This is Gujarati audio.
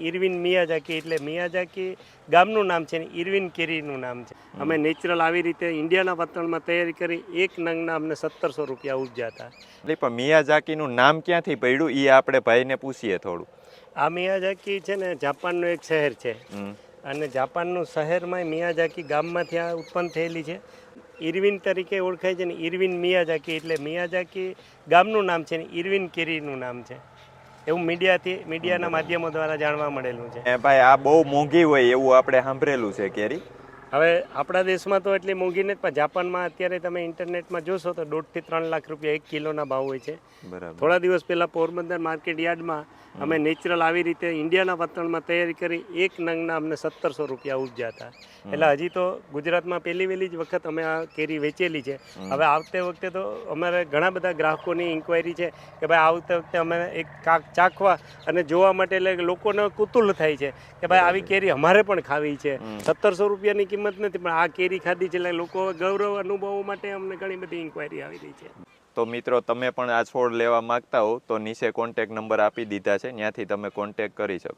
ઇરવિન મિયાઝાકી એટલે મિયાઝાકી ગામનું નામ છે ને ઇરવિન કેરીનું નામ છે. અમે નેચરલ આવી રીતે ઇન્ડિયાના વાતાવરણમાં તૈયારી કરી. એક નંગના અમને 1700 રૂપિયા ઉપજ્યા હતા. એટલે પણ મિયાઝાકીનું નામ ક્યાંથી પડ્યું એ આપણે ભાઈને પૂછીએ થોડું. આ મિયાઝાકી છે ને જાપાનનું એક શહેર છે અને જાપાનનું શહેરમાં મિયાઝાકી ગામમાંથી આ ઉત્પન્ન થયેલી છે. ઇરવિન તરીકે ઓળખાય છે ને ઇરવિન મિયાઝાકી એટલે મિયાઝાકી ગામનું નામ છે ને ઇરવિન કેરીનું નામ છે. એવું મીડિયાના માધ્યમો દ્વારા જાણવા મળેલું છે. ભાઈ આ બહુ મોંઘી હોય એવું આપણે સાંભળેલું છે કેરી. હવે આપણા દેશમાં તો એટલી મોંઘી નથી, પણ જાપાનમાં અત્યારે તમે ઇન્ટરનેટમાં જોશો તો 1.5 થી 3 લાખ રૂપિયા 1 કિલોના ભાવ હોય છે. થોડા દિવસ પહેલાં પોરબંદર માર્કેટ યાર્ડમાં અમે નેચરલ આવી રીતે ઇન્ડિયાના વાતાવરણમાં તૈયારી કરી. એક નંગના અમને 1700 રૂપિયા ઉપજ્યા હતા. એટલે હજી તો ગુજરાતમાં વહેલી જ વખત અમે આ કેરી વેચેલી છે. હવે આવતે વખતે તો અમારે ઘણા બધા ગ્રાહકોની ઇન્ક્વાયરી છે કે ભાઈ આવતે વખતે અમે એક ચાખવા અને જોવા માટે, એટલે લોકોને કુતૂહલ થાય છે કે ભાઈ આવી કેરી અમારે પણ ખાવી છે. 1700 રૂપિયાની કિંમત નથી, પણ આ કેરી ખાધી છે એટલે લોકો ગૌરવ અનુભવવા માટે અમને ઘણી બધી ઇન્ક્વાયરી આવી રહી છે. તો મિત્રો તમે પણ આ છોડ લેવા માંગતા હો તો નીચે કોન્ટેક નંબર આપી દીધા છે, ત્યાંથી તમે કોન્ટેક કરી શકો.